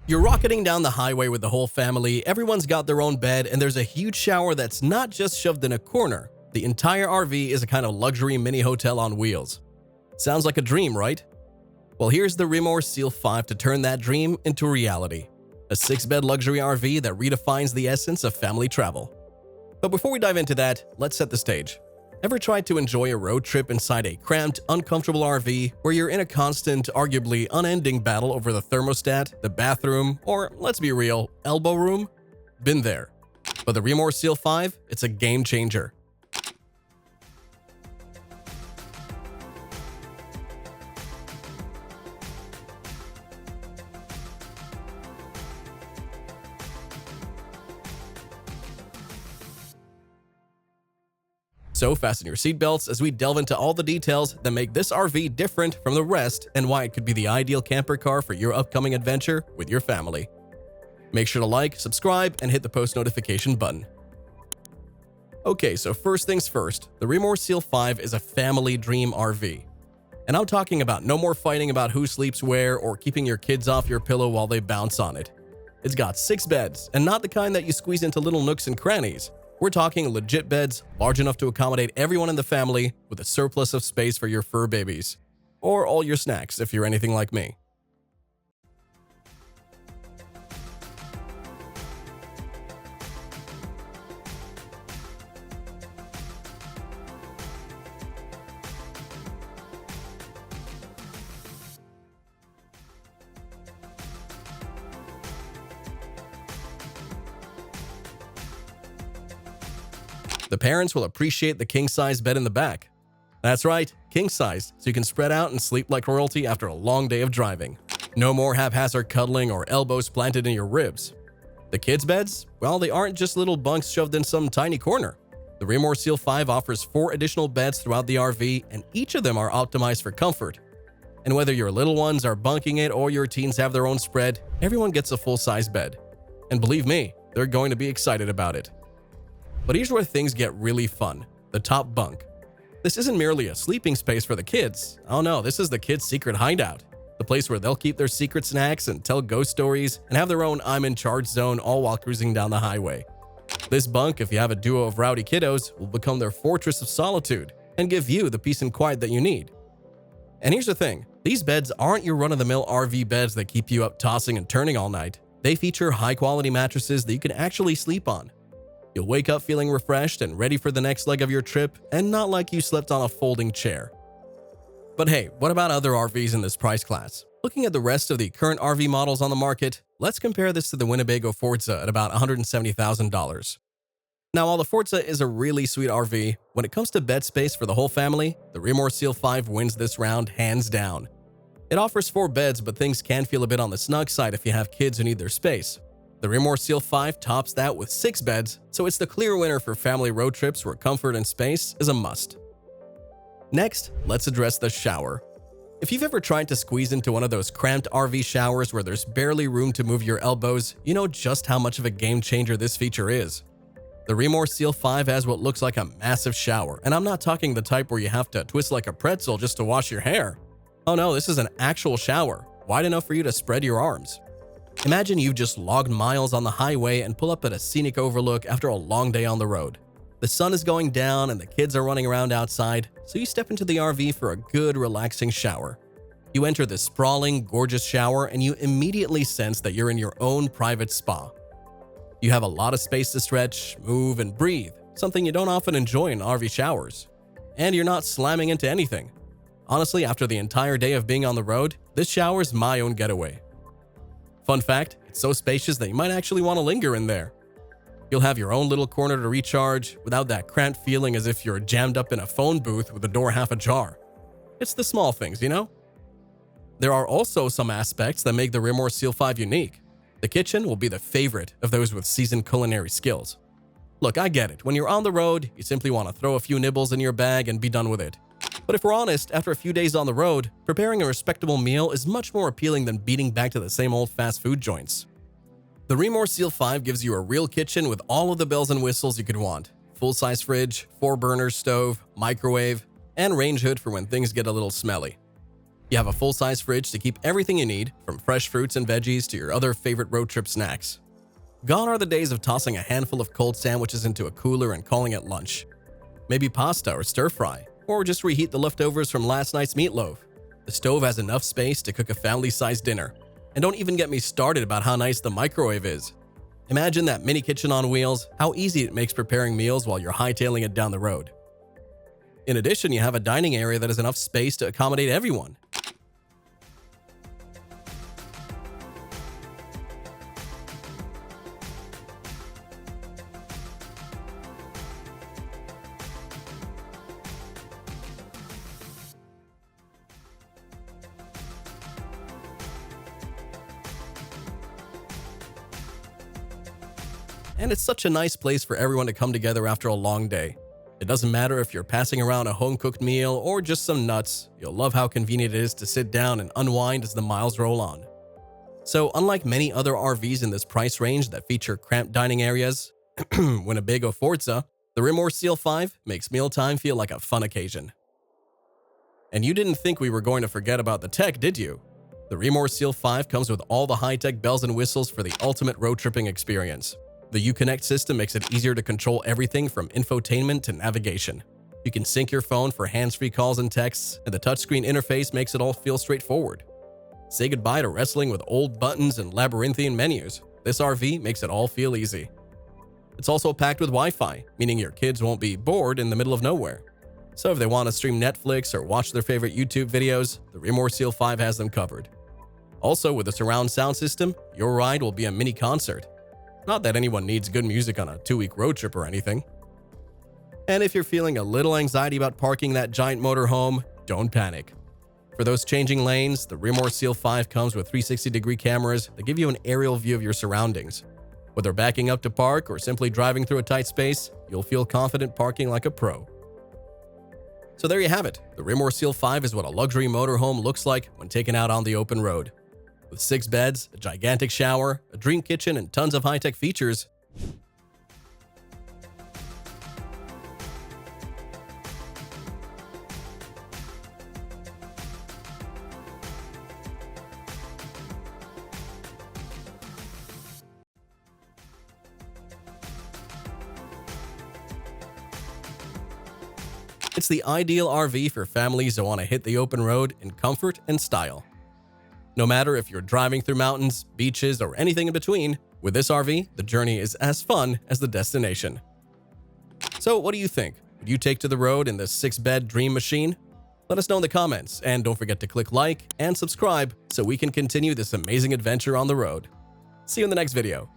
You're rocketing down the highway with the whole family, everyone's got their own bed, and there's a huge shower that's not just shoved in a corner. The entire RV is a kind of luxury mini hotel on wheels. Sounds like a dream, right? Well, here's the Rimor Seal 5 to turn that dream into reality. A 6-bed luxury RV that redefines the essence of family travel. But before we dive into that, let's set the stage. Ever tried to enjoy a road trip inside a cramped, uncomfortable RV where you're in a constant, arguably unending battle over the thermostat, the bathroom, or, let's be real, elbow room? Been there. But the Rimor Seal 5, it's a game changer. So fasten your seatbelts as we delve into all the details that make this RV different from the rest and why it could be the ideal camper car for your upcoming adventure with your family. Make sure to like, subscribe, and hit the post notification button. Okay, so first things first, the Rimor Seal 5 is a family dream RV. And I'm talking about no more fighting about who sleeps where or keeping your kids off your pillow while they bounce on it. It's got 6 beds, and not the kind that you squeeze into little nooks and crannies. We're talking legit beds, large enough to accommodate everyone in the family, with a surplus of space for your fur babies. Or all your snacks if you're anything like me. The parents will appreciate the king-size bed in the back. That's right, king-size, so you can spread out and sleep like royalty after a long day of driving. No more haphazard cuddling or elbows planted in your ribs. The kids' beds? Well, they aren't just little bunks shoved in some tiny corner. The Rimor Seal 5 offers 4 additional beds throughout the RV, and each of them are optimized for comfort. And whether your little ones are bunking it or your teens have their own spread, everyone gets a full-size bed. And believe me, they're going to be excited about it. But here's where things get really fun. The top bunk. This isn't merely a sleeping space for the kids. Oh no, this is the kids' secret hideout. The place where they'll keep their secret snacks and tell ghost stories and have their own I'm in charge zone all while cruising down the highway. This bunk, if you have a duo of rowdy kiddos, will become their fortress of solitude and give you the peace and quiet that you need. And here's the thing, these beds aren't your run-of-the-mill RV beds that keep you up tossing and turning all night. They feature high-quality mattresses that you can actually sleep on. You'll wake up feeling refreshed and ready for the next leg of your trip, and not like you slept on a folding chair. But hey, what about other RVs in this price class? Looking at the rest of the current RV models on the market, let's compare this to the Winnebago Forza at about $170,000. Now, while the Forza is a really sweet RV, when it comes to bed space for the whole family, the Rimor Seal 5 wins this round hands down. It offers 4 beds, but things can feel a bit on the snug side if you have kids who need their space. The Rimor Seal 5 tops that with 6 beds, so it's the clear winner for family road trips where comfort and space is a must. Next, let's address the shower. If you've ever tried to squeeze into one of those cramped RV showers where there's barely room to move your elbows, you know just how much of a game changer this feature is. The Rimor Seal 5 has what looks like a massive shower, and I'm not talking the type where you have to twist like a pretzel just to wash your hair. Oh no, this is an actual shower, wide enough for you to spread your arms. Imagine you've just logged miles on the highway and pull up at a scenic overlook after a long day on the road. The sun is going down and the kids are running around outside, so you step into the RV for a good, relaxing shower. You enter this sprawling, gorgeous shower and you immediately sense that you're in your own private spa. You have a lot of space to stretch, move, and breathe, something you don't often enjoy in RV showers. And you're not slamming into anything. Honestly, after the entire day of being on the road, this shower's my own getaway. Fun fact, it's so spacious that you might actually want to linger in there. You'll have your own little corner to recharge without that cramped feeling as if you're jammed up in a phone booth with the door half ajar. It's the small things, you know? There are also some aspects that make the Rimor Seal 5 unique. The kitchen will be the favorite of those with seasoned culinary skills. Look, I get it. When you're on the road, you simply want to throw a few nibbles in your bag and be done with it. But if we're honest, after a few days on the road, preparing a respectable meal is much more appealing than beating back to the same old fast food joints. The Rimor Seal 5 gives you a real kitchen with all of the bells and whistles you could want. Full-size fridge, 4-burner stove, microwave, and range hood for when things get a little smelly. You have a full-size fridge to keep everything you need, from fresh fruits and veggies to your other favorite road trip snacks. Gone are the days of tossing a handful of cold sandwiches into a cooler and calling it lunch. Maybe pasta or stir-fry, or just reheat the leftovers from last night's meatloaf. The stove has enough space to cook a family-sized dinner. And don't even get me started about how nice the microwave is. Imagine that mini kitchen on wheels, how easy it makes preparing meals while you're hightailing it down the road. In addition, you have a dining area that has enough space to accommodate everyone. And it's such a nice place for everyone to come together after a long day. It doesn't matter if you're passing around a home-cooked meal or just some nuts, you'll love how convenient it is to sit down and unwind as the miles roll on. So unlike many other RVs in this price range that feature cramped dining areas, Winnebago Forza, the Rimor Seal 5 makes mealtime feel like a fun occasion. And you didn't think we were going to forget about the tech, did you? The Rimor Seal 5 comes with all the high-tech bells and whistles for the ultimate road tripping experience. The Uconnect system makes it easier to control everything from infotainment to navigation. You can sync your phone for hands-free calls and texts, and the touchscreen interface makes it all feel straightforward. Say goodbye to wrestling with old buttons and labyrinthian menus. This RV makes it all feel easy. It's also packed with Wi-Fi, meaning your kids won't be bored in the middle of nowhere. So if they want to stream Netflix or watch their favorite YouTube videos, the Rimor Seal 5 has them covered. Also, with a surround sound system, your ride will be a mini concert. Not that anyone needs good music on a 2-week road trip or anything. And if you're feeling a little anxiety about parking that giant motorhome, don't panic. For those changing lanes, the Rimor Seal 5 comes with 360-degree cameras that give you an aerial view of your surroundings. Whether backing up to park or simply driving through a tight space, you'll feel confident parking like a pro. So there you have it. The Rimor Seal 5 is what a luxury motorhome looks like when taken out on the open road. With 6 beds, a gigantic shower, a dream kitchen, and tons of high-tech features. It's the ideal RV for families that want to hit the open road in comfort and style. No matter if you're driving through mountains, beaches, or anything in between, with this RV, the journey is as fun as the destination. So what do you think? Would you take to the road in this 6-bed dream machine? Let us know in the comments, and don't forget to click like and subscribe so we can continue this amazing adventure on the road. See you in the next video.